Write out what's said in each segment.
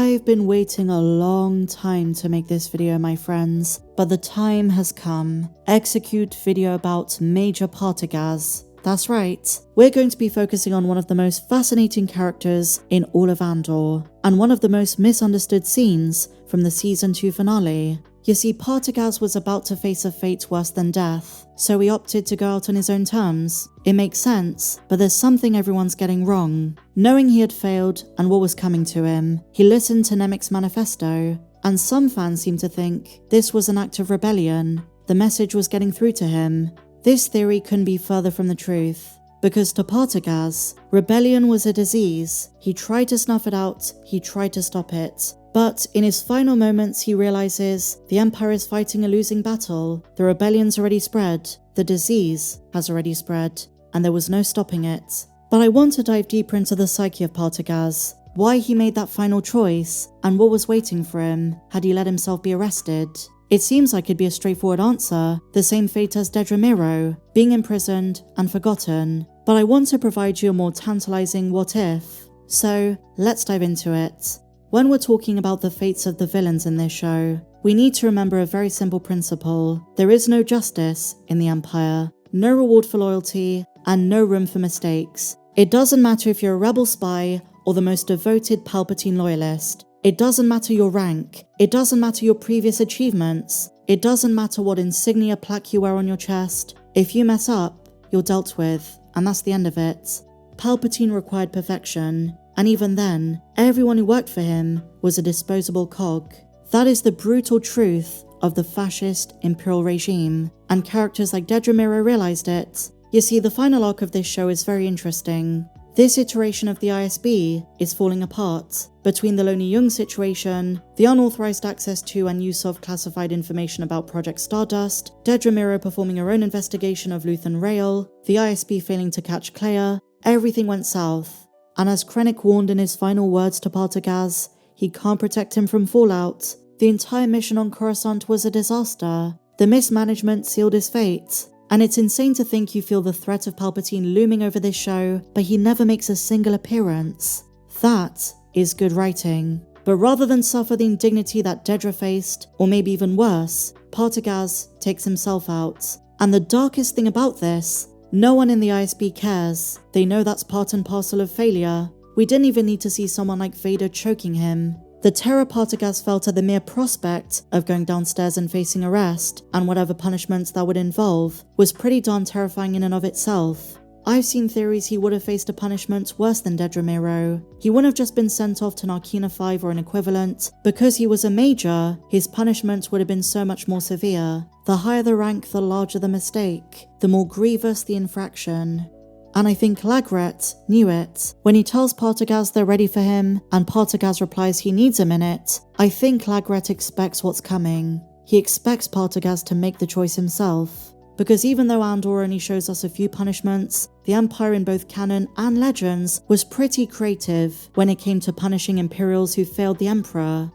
I've been waiting a long time to make this video, my friends, but the time has come. Execute video about Major Partagaz. That's right, we're going to be focusing on one of the most fascinating characters in all of Andor, and one of the most misunderstood scenes from the Season 2 finale. You see, Partagaz was about to face a fate worse than death, so he opted to go out on his own terms. It makes sense, but there's something everyone's getting wrong. Knowing he had failed and what was coming to him, he listened to Nemik's manifesto, and some fans seem to think this was an act of rebellion. The message was getting through to him. This theory couldn't be further from the truth, because to Partagaz, rebellion was a disease. He tried to snuff it out, he tried to stop it. But in his final moments, he realizes the Empire is fighting a losing battle. The rebellion's already spread, the disease has already spread, and there was no stopping it. But I want to dive deeper into the psyche of Partagaz, why he made that final choice, and what was waiting for him had he let himself be arrested. It seems like it'd be a straightforward answer, the same fate as Dedra Meero, being imprisoned and forgotten. But I want to provide you a more tantalizing what if. So let's dive into it. When we're talking about the fates of the villains in this show, we need to remember a very simple principle. There is no justice in the Empire, no reward for loyalty, and no room for mistakes. It doesn't matter if you're a rebel spy or the most devoted Palpatine loyalist. It doesn't matter your rank. It doesn't matter your previous achievements. It doesn't matter what insignia plaque you wear on your chest. If you mess up, you're dealt with, and that's the end of it. Palpatine required perfection. And even then, everyone who worked for him was a disposable cog. That is the brutal truth of the fascist Imperial regime, and characters like Dedra Meero realized it. You see, the final arc of this show is very interesting. This iteration of the ISB is falling apart. Between the Loni Young situation, the unauthorized access to and use of classified information about Project Stardust, Dedra Meero performing her own investigation of Luthen Rael, the ISB failing to catch Clea, everything went south. And as Krennic warned in his final words to Partagaz, he can't protect him from fallout. The entire mission on Coruscant was a disaster. The mismanagement sealed his fate. And it's insane to think you feel the threat of Palpatine looming over this show, but he never makes a single appearance. That is good writing. But rather than suffer the indignity that Dedra faced, or maybe even worse, Partagaz takes himself out. And the darkest thing about this, no one in the ISB cares. They know that's part and parcel of failure. We didn't even need to see someone like Vader choking him. The terror Partagaz felt at the mere prospect of going downstairs and facing arrest, and whatever punishments that would involve, was pretty darn terrifying in and of itself. I've seen theories he would have faced a punishment worse than Dedra Meero. He wouldn't have just been sent off to Narkina 5 or an equivalent. Because he was a major, his punishment would have been so much more severe. The higher the rank, the larger the mistake, the more grievous the infraction. And I think Lagret knew it. When he tells Partagaz they're ready for him, and Partagaz replies he needs a minute, I think Lagret expects what's coming. He expects Partagaz to make the choice himself. Because even though Andor only shows us a few punishments, the Empire in both canon and legends was pretty creative when it came to punishing Imperials who failed the Emperor.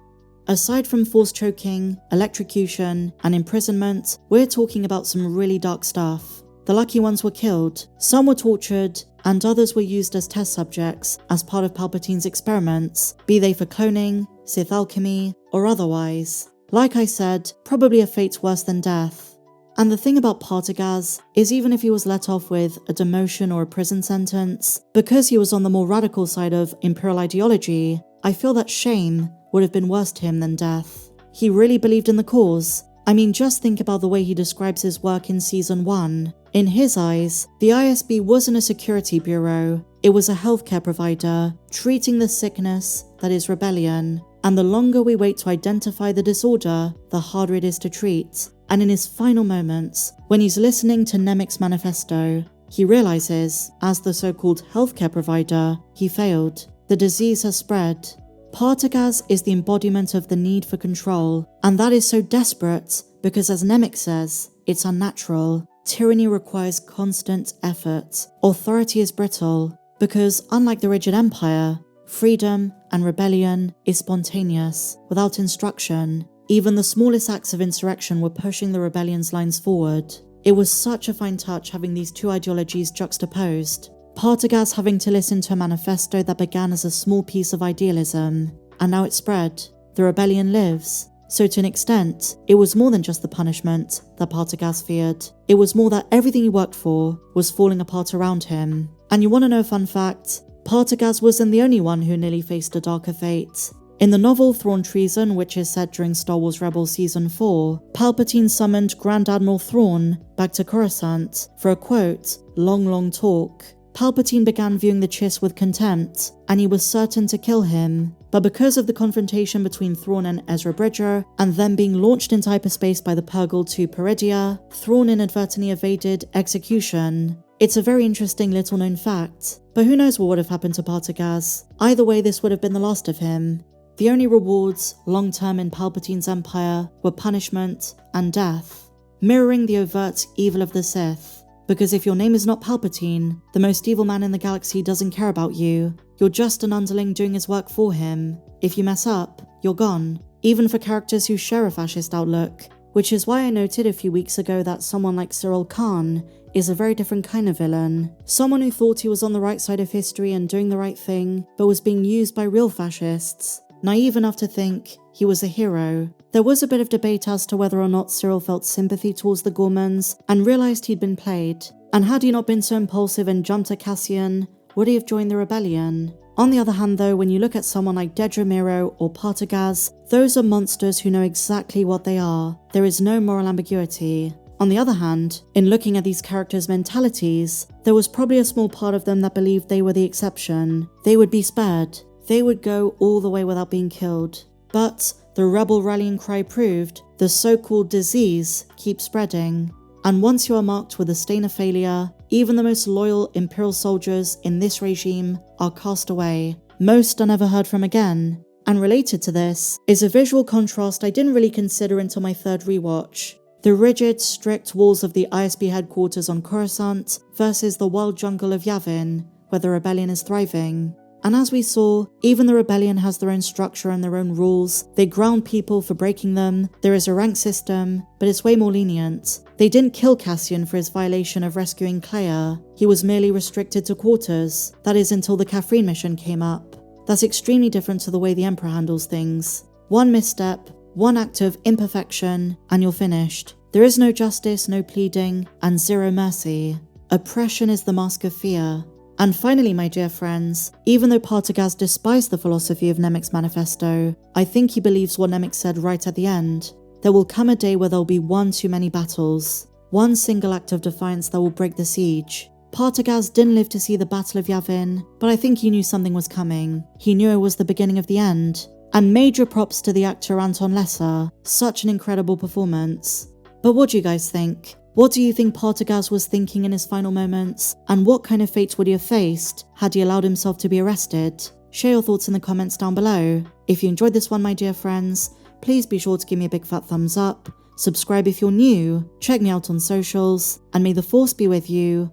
Aside from force choking, electrocution, and imprisonment, we're talking about some really dark stuff. The lucky ones were killed, some were tortured, and others were used as test subjects as part of Palpatine's experiments, be they for cloning, Sith alchemy, or otherwise. Like I said, probably a fate worse than death. And the thing about Partagaz is even if he was let off with a demotion or a prison sentence, because he was on the more radical side of Imperial ideology, I feel that shame would have been worse to him than death. He really believed in the cause. I mean, just think about the way he describes his work in Season 1. In his eyes, the ISB wasn't a security bureau, it was a healthcare provider, treating the sickness that is rebellion. And the longer we wait to identify the disorder, the harder it is to treat. And in his final moments, when he's listening to Nemik's manifesto, he realizes, as the so-called healthcare provider, he failed. The disease has spread. Partagaz is the embodiment of the need for control, and that is so desperate because, as Nemik says, it's unnatural. Tyranny requires constant effort. Authority is brittle, because unlike the rigid empire, freedom and rebellion is spontaneous, without instruction. Even the smallest acts of insurrection were pushing the rebellion's lines forward. It was such a fine touch having these two ideologies juxtaposed. Partagaz having to listen to a manifesto that began as a small piece of idealism, and now it's spread. The rebellion lives. So to an extent, it was more than just the punishment that Partagaz feared. It was more that everything he worked for was falling apart around him. And you want to know a fun fact? Partagaz wasn't the only one who nearly faced a darker fate. In the novel Thrawn Treason, which is set during Star Wars Rebels Season 4, Palpatine summoned Grand Admiral Thrawn back to Coruscant for a quote, long talk. Palpatine began viewing the Chiss with contempt, and he was certain to kill him. But because of the confrontation between Thrawn and Ezra Bridger, and them being launched into hyperspace by the Purgle to Peridia, Thrawn inadvertently evaded execution. It's a very interesting little known fact, but who knows what would have happened to Partagaz. Either way, this would have been the last of him. The only rewards, long-term in Palpatine's empire, were punishment and death, mirroring the overt evil of the Sith. Because if your name is not Palpatine, the most evil man in the galaxy doesn't care about you. You're just an underling doing his work for him. If you mess up, you're gone. Even for characters who share a fascist outlook. Which is why I noted a few weeks ago that someone like Cyril Khan is a very different kind of villain. Someone who thought he was on the right side of history and doing the right thing, but was being used by real fascists. Naive enough to think he was a hero. There was a bit of debate as to whether or not Cyril felt sympathy towards the Gormans and realised he'd been played. And had he not been so impulsive and jumped at Cassian, would he have joined the rebellion? On the other hand though, when you look at someone like Dedra, Meero or Partagaz, those are monsters who know exactly what they are. There is no moral ambiguity. On the other hand, in looking at these characters' mentalities, there was probably a small part of them that believed they were the exception. They would be spared. They would go all the way without being killed. But the rebel rallying cry proved the so-called disease keeps spreading. And once you are marked with a stain of failure, even the most loyal Imperial soldiers in this regime are cast away. Most are never heard from again. And related to this is a visual contrast I didn't really consider until my third rewatch. The rigid, strict walls of the ISB headquarters on Coruscant versus the wild jungle of Yavin, where the rebellion is thriving. And as we saw, even the rebellion has their own structure and their own rules. They ground people for breaking them. There is a rank system, but it's way more lenient. They didn't kill Cassian for his violation of rescuing Clea. He was merely restricted to quarters. That is until the Catherine mission came up. That's extremely different to the way the Emperor handles things. One misstep, one act of imperfection, and you're finished. There is no justice, no pleading, and zero mercy. Oppression is the mask of fear. And finally, my dear friends, even though Partagaz despised the philosophy of Nemik's manifesto, I think he believes what Nemik said right at the end. There will come a day where there'll be one too many battles. One single act of defiance that will break the siege. Partagaz didn't live to see the Battle of Yavin, but I think he knew something was coming. He knew it was the beginning of the end. And major props to the actor Anton Lesser. Such an incredible performance. But what do you guys think? What do you think Partagaz was thinking in his final moments? And what kind of fate would he have faced had he allowed himself to be arrested? Share your thoughts in the comments down below. If you enjoyed this one, my dear friends, please be sure to give me a big fat thumbs up. Subscribe if you're new, check me out on socials, and may the Force be with you,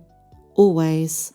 always.